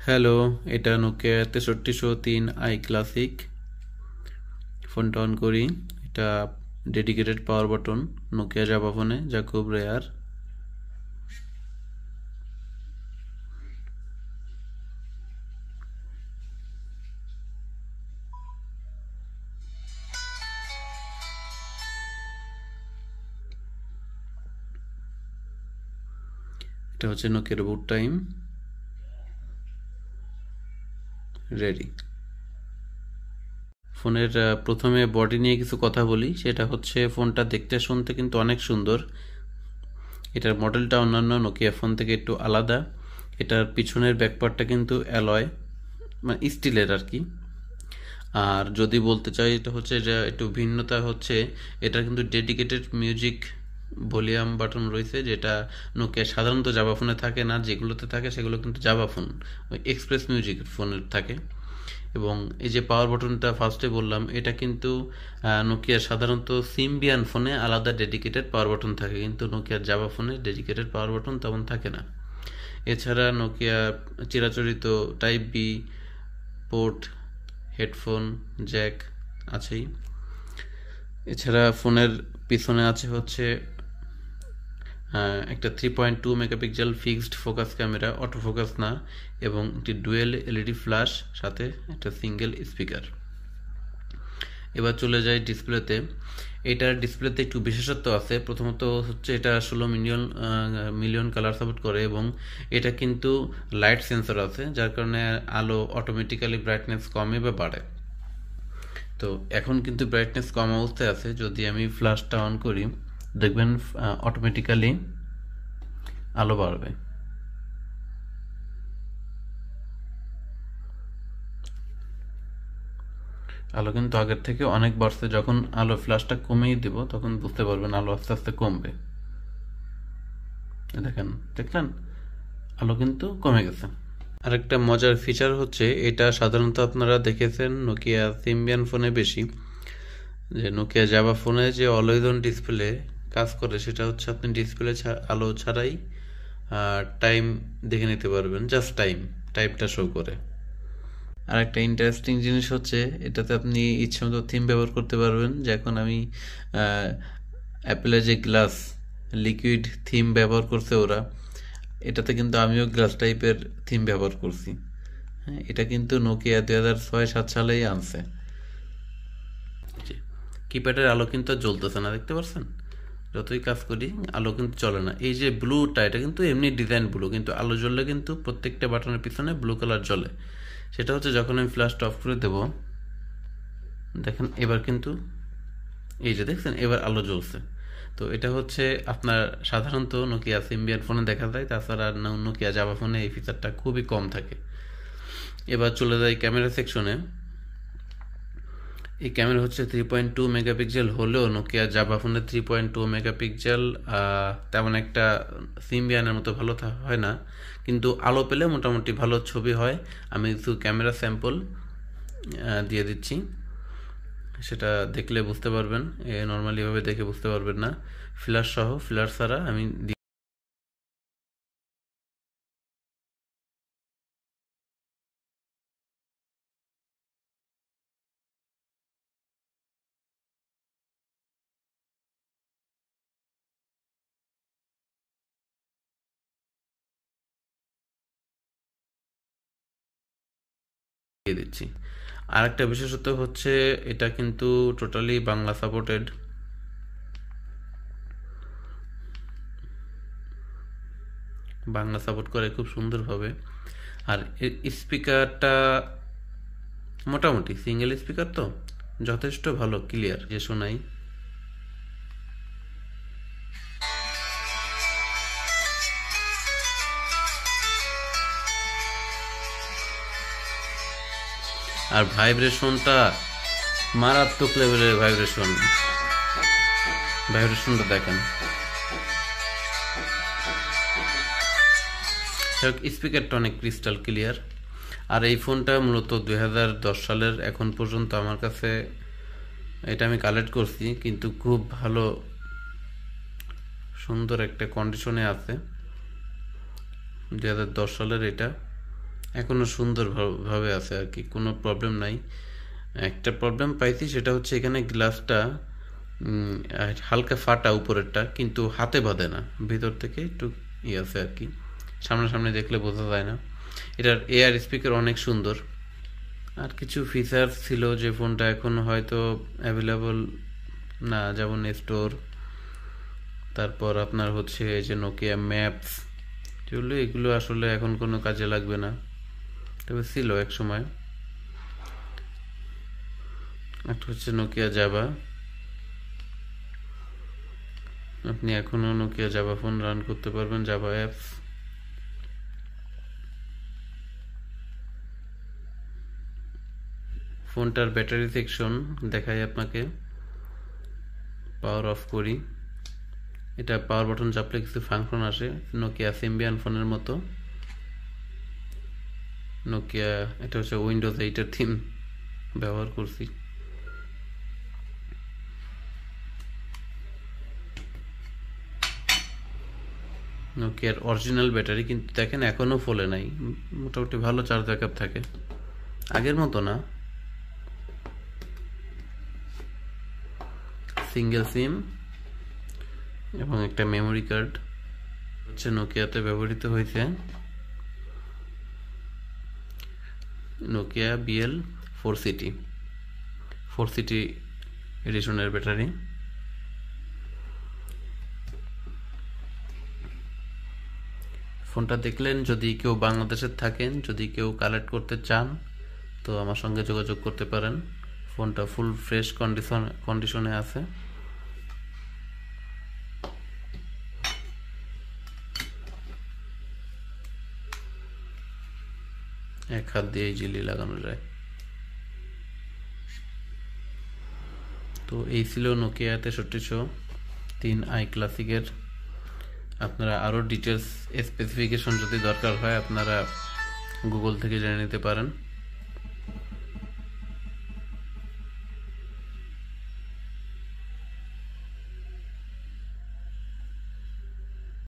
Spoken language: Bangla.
হ্যালো, এটা নোকিয়া 6303 আই ক্লাসিক। ফোনটা অন করি। এটা dedicated power button Nokia Java ফোনে, যা খুব রেয়ার। এটা হচ্ছে নোকিয়ার বুট টাইম। রেডি। ফোনের প্রথমে বডি নিয়ে কিছু কথা বলি। সেটা হচ্ছে ফোনটা দেখতে শুনতে কিন্তু অনেক সুন্দর। এটার মডেলটা অন্যান্য নোকিয়া ফোন থেকে একটু আলাদা। এটার পিছনের ব্যাকপার্টটা কিন্তু অ্যালয়, মানে স্টিলের আর কি। আর যদি বলতে চাই, এটা হচ্ছে যে একটু ভিন্নতা হচ্ছে, এটা কিন্তু ডেডিকেটেড মিউজিক ভলিউম বাটন রয়েছে, যেটা নোকিয়া সাধারণত জাভা ফোনে থাকে না। যেগুলোতে থাকে সেগুলো কিন্তু জাভা ফোন, ওই এক্সপ্রেস মিউজিক ফোনের থাকে। এবং এই যে পাওয়ার বাটনটা ফার্স্টে বললাম, এটা কিন্তু নোকিয়ার সাধারণত সিম্বিয়ান ফোনে আলাদা ডেডিকেটেড পাওয়ার বাটন থাকে, কিন্তু নোকিয়ার জাভা ফোনে ডেডিকেটেড পাওয়ার বাটন তেমন থাকে না। এছাড়া নোকিয়া চিরাচরিত type B port, headphone jack আছেই। এছাড়া ফোনের পিছনে আছে হচ্ছে একটা 3.2 megapixel fixed focus camera, auto focus না, এবং একটি ডুয়েল এলইডি ফ্ল্যাশ, সাথে একটা সিঙ্গেল স্পিকার। এবার চলে যাই ডিসপ্লেতে। এটার ডিসপ্লেতে একটু বিশেষত্ব আছে। প্রথমত হচ্ছে এটা 16 মিলিয়ন কালার সাপোর্ট করে, এবং এটা কিন্তু লাইট সেন্সর আছে, যার কারণে আলো অটোমেটিক্যালি ব্রাইটনেস কমে বা বাড়ে। তো এখন কিন্তু ব্রাইটনেস কম অবস্থায় আছে। যদি আমি ফ্ল্যাশটা অন করি, দেখবেন অটোমেটিক্যালি আলো বাড়বে। আলো কিন্তু আগের থেকে অনেক বাড়ছে। যখন আলো ফ্ল্যাশটা কমিয়ে দিব, তখন বুঝতে পারবেন আলো আস্তে আস্তে কমবে। দেখেন, দেখলেন, আলো কিন্তু কমে গেছে। আরেকটা মজার ফিচার হচ্ছে, এটা সাধারণত আপনারা দেখেছেন নোকিয়া সিম্বিয়ান ফোনে বেশি, যে নোকিয়া জাভা ফোনে যে অলওয়েজ অন ডিসপ্লে কাজ করে, সেটা হচ্ছে আপনি ডিসপ্লে আলো ছাড়াই টাইম দেখে নিতে পারবেন। জাস্ট টাইমটা শো করে। আর একটা ইন্টারেস্টিং জিনিস হচ্ছে, এটাতে আপনি ইচ্ছে মতো থিম ব্যবহার করতে পারবেন। যে এখন আমি অ্যাপেলের যে গ্লাস লিকুইড থিম ব্যবহার করছে ওরা, এটাতে কিন্তু আমিও গ্লাস টাইপের থিম ব্যবহার করছি। হ্যাঁ, এটা কিন্তু নোকিয়া 2006-07 সালেই আনছে। কিপ্যাডের আলো কিন্তু আর জ্বলতেছে না, দেখতে পাচ্ছেন? যতই কাজ করি আলো কিন্তু চলে না। এই যে ব্লুটা, এটা কিন্তু এমনি ডিজাইন ব্লু, কিন্তু আলো জ্বললে কিন্তু প্রত্যেকটা বাটনের পিছনে ব্লু কালার জ্বলে। সেটা হচ্ছে যখন আমি ফ্ল্যাশটা অফ করে দেব, দেখেন এবার কিন্তু এই যে দেখছেন, এবার আলো জ্বলছে। তো এটা হচ্ছে আপনার সাধারণত নোকিয়া সিম্বিয়ান ফোনে দেখা যায়, তাছাড়া নোকিয়া জাভা ফোনে এই ফিচারটা খুবই কম থাকে। এবার চলে যাই ক্যামেরা সেকশনে। এই ক্যামেরা হচ্ছে 3.2 মেগাপিক্সেল, হলেও নোকিয়া জাভা ফোনে 3.2 মেগাপিক্সেল তেমন একটা সিম্বিয়ানের মতো ভালো হয় না, কিন্তু আলো পেলে মোটামুটি ভালো ছবি হয়। আমি কিছু ক্যামেরা স্যাম্পল দিয়ে দিচ্ছি, সেটা দেখলে বুঝতে পারবেন। নর্মালি ভাবে দেখে বুঝতে পারবেন না। ফ্ল্যাশ সহ, ফ্ল্যাশ ছাড়া আমি দিয়ে দিচ্ছি। আর একটা বিশেষত্ব হচ্ছে, এটা কিন্তু totally Bangla supported. Bangla support করে খুব সুন্দরভাবে। আর স্পিকারটা মোটামুটি সিঙ্গেল স্পিকার, তো যথেষ্ট ভালো ক্লিয়ার যে শোনাই। আর ভাইব্রেশনটা মারাত্মক লেভেলের ভাইব্রেশনটা দেখেন। স্পিকারটা অনেক ক্রিস্টাল ক্লিয়ার। আর এই ফোনটা মূলত 2010 সালের এখন পর্যন্ত আমার কাছে, এটা আমি কালেক্ট করছি, কিন্তু খুব ভালো সুন্দর একটা কন্ডিশনে আছে। 2010 সালের এটা এখনো সুন্দর ভাবে আছে আর কি, কোনো প্রবলেম নাই। একটা প্রবলেম পাইছি, সেটা হচ্ছে এখানে গ্লাসটা হালকা ফাটা উপরেরটা, কিন্তু হাতে বাঁধে না, ভিতর থেকে একটু আছে আর কি, সামনাসামনি দেখলে বোঝা যায় না। এটার এয়ার স্পিকার অনেক সুন্দর। আর কিছু ফিচার ছিল যে ফোনটা এখন হয়তো অ্যাভেলেবল না, যেমন স্টোর, তারপর আপনার হচ্ছে এই যে নোকিয়া ম্যাপস, যেগুলো এগুলো আসলে এখন কোনো কাজে লাগবে না, তবে ছিল এক সময়। একটা হচ্ছে নোকিয়া জাভা, আপনি এখনো নোকিয়া জাভা ফোন রান করতে পারবেন, জাভা অ্যাপস। ফোনটার ব্যাটারি সেকশন দেখাই আপনাকে, পাওয়ার অফ করি। এটা পাওয়ার বাটন চাপলে কিছু ফাংশন আসে, নোকিয়া সিম্বিয়ান ফোনের মতো। নোকিয়া, এটা হচ্ছে উইন্ডোজ 8-এর থিম ব্যবহার করছি। নোকিয়ার অরিজিনাল ব্যাটারি, কিন্তু দেখেন এখনো ফোলে নাই, মোটামুটি ভালো চার্জ ব্যাকআপ থাকে, আগের মতো না। সিঙ্গেল সিম এবং একটা মেমোরি কার্ড হচ্ছে নোকিয়াতে ব্যবহৃত হয়েছে, নোকিয়া BL 4CT এডিশনের ব্যাটারি। ফোনটা দেখলেন, যদি কেউ বাংলাদেশে থাকেন, যদি কেউ কালেক্ট করতে চান, তো আমার সঙ্গে যোগাযোগ করতে পারেন। ফোনটা ফুল ফ্রেশ কন্ডিশনে আছে। এক হাত দিয়ে ইজিলি লাগানো যায়। তো এই ছিল নোকিয়া 6303i ক্লাসিকের। আপনারা আরও ডিটেলস স্পেসিফিকেশন যদি দরকার হয়, আপনারা গুগল থেকে জেনে নিতে পারেন।